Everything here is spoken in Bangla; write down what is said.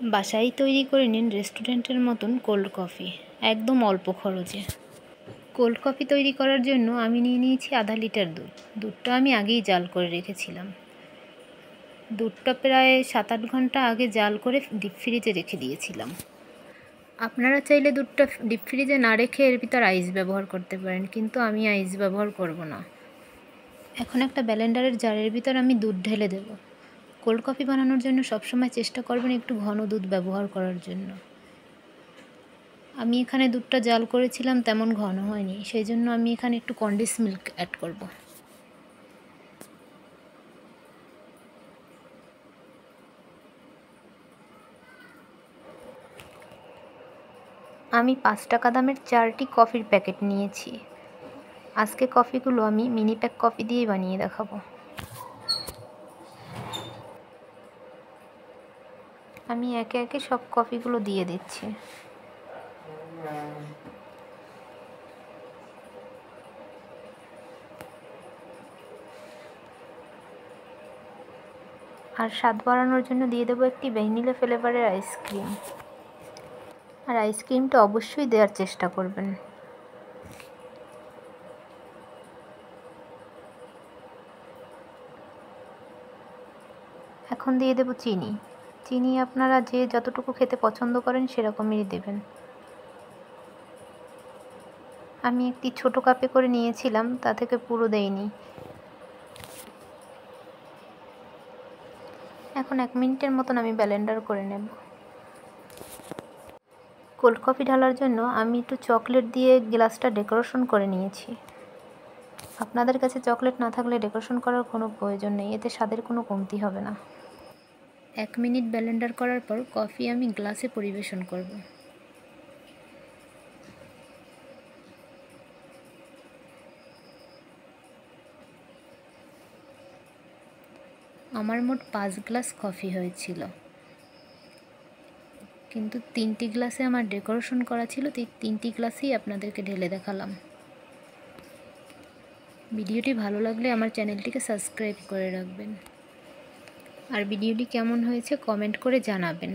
বাসায় তৈরি করে নিন রেস্টুরেন্টের মতন কোল্ড কফি, একদম অল্প খরচে। কোল্ড কফি তৈরি করার জন্য আমি নিয়ে নিয়েছি আধা লিটার দুধ। দুধটা আমি আগেই জাল করে রেখেছিলাম। দুধটা প্রায় 7-8 ঘন্টা আগে জাল করে ডিপ ফ্রিজে রেখে দিয়েছিলাম। আপনারা চাইলে দুধটা ডিপ ফ্রিজে না রেখে এর ভিতর আইস ব্যবহার করতে পারেন, কিন্তু আমি আইস ব্যবহার করব না। এখন একটা ব্লেন্ডারের জারের ভিতর আমি দুধ ঢেলে দেব। কোল্ড কফি বানানোর জন্য সবসময় চেষ্টা করবেন একটু ঘন দুধ ব্যবহার করার জন্য। আমি এখানে দুধটা জাল করেছিলাম, তেমন ঘন হয়নি, সেই জন্য আমি এখানে একটু কনডেন্স মিল্ক অ্যাড করব। আমি 5 টাকা দামের 4টি কফির প্যাকেট নিয়েছি। আজকে কফিগুলো আমি মিনি প্যাক কফি দিয়েই বানিয়ে দেখাবো। আমি একে একে সব কফিগুলো দিয়ে দিচ্ছি। আর স্বাদ বাড়ানোর জন্য দিয়ে দেবো একটি ভ্যানিলা ফ্লেভারের আইসক্রিম। আর আইসক্রিমটা অবশ্যই দেওয়ার চেষ্টা করবেন। এখন দিয়ে দেব চিনি। চিনি আপনারা যে যতটুকু খেতে পছন্দ করেন সেরকমই দেবেন। আমি একটি ছোট কাপে করে নিয়েছিলাম, তা থেকে পুরো দেইনি। এখন 1 মিনিটের মতন আমি ব্লেন্ডার করে নেব। কোল্ড কফি ঢালার জন্য আমি একটু চকলেট দিয়ে গ্লাসটা ডেকোরেশন করে নিয়েছি। আপনাদের কাছে চকলেট না থাকলে ডেকোরেশন করার কোনো প্রয়োজন নেই, এতে স্বাদের কোনো কমতি হবে না। 1 মিনিট ব্লেন্ডার করার পর কফি আমি গ্লাসে পরিবেশন করব। আমার মোট 5 গ্লাস কফি হয়েছিল, কিন্তু 3টি গ্লাসে আমার ডেকোরেশন করা ছিল, 3টি গ্লাসেই আপনাদেরকে ঢেলে দেখালাম। ভিডিওটি ভালো লাগলে আমার চ্যানেলটিকে সাবস্ক্রাইব করে রাখবেন। আর ভিডিওটি কেমন হয়েছে কমেন্ট করে জানাবেন।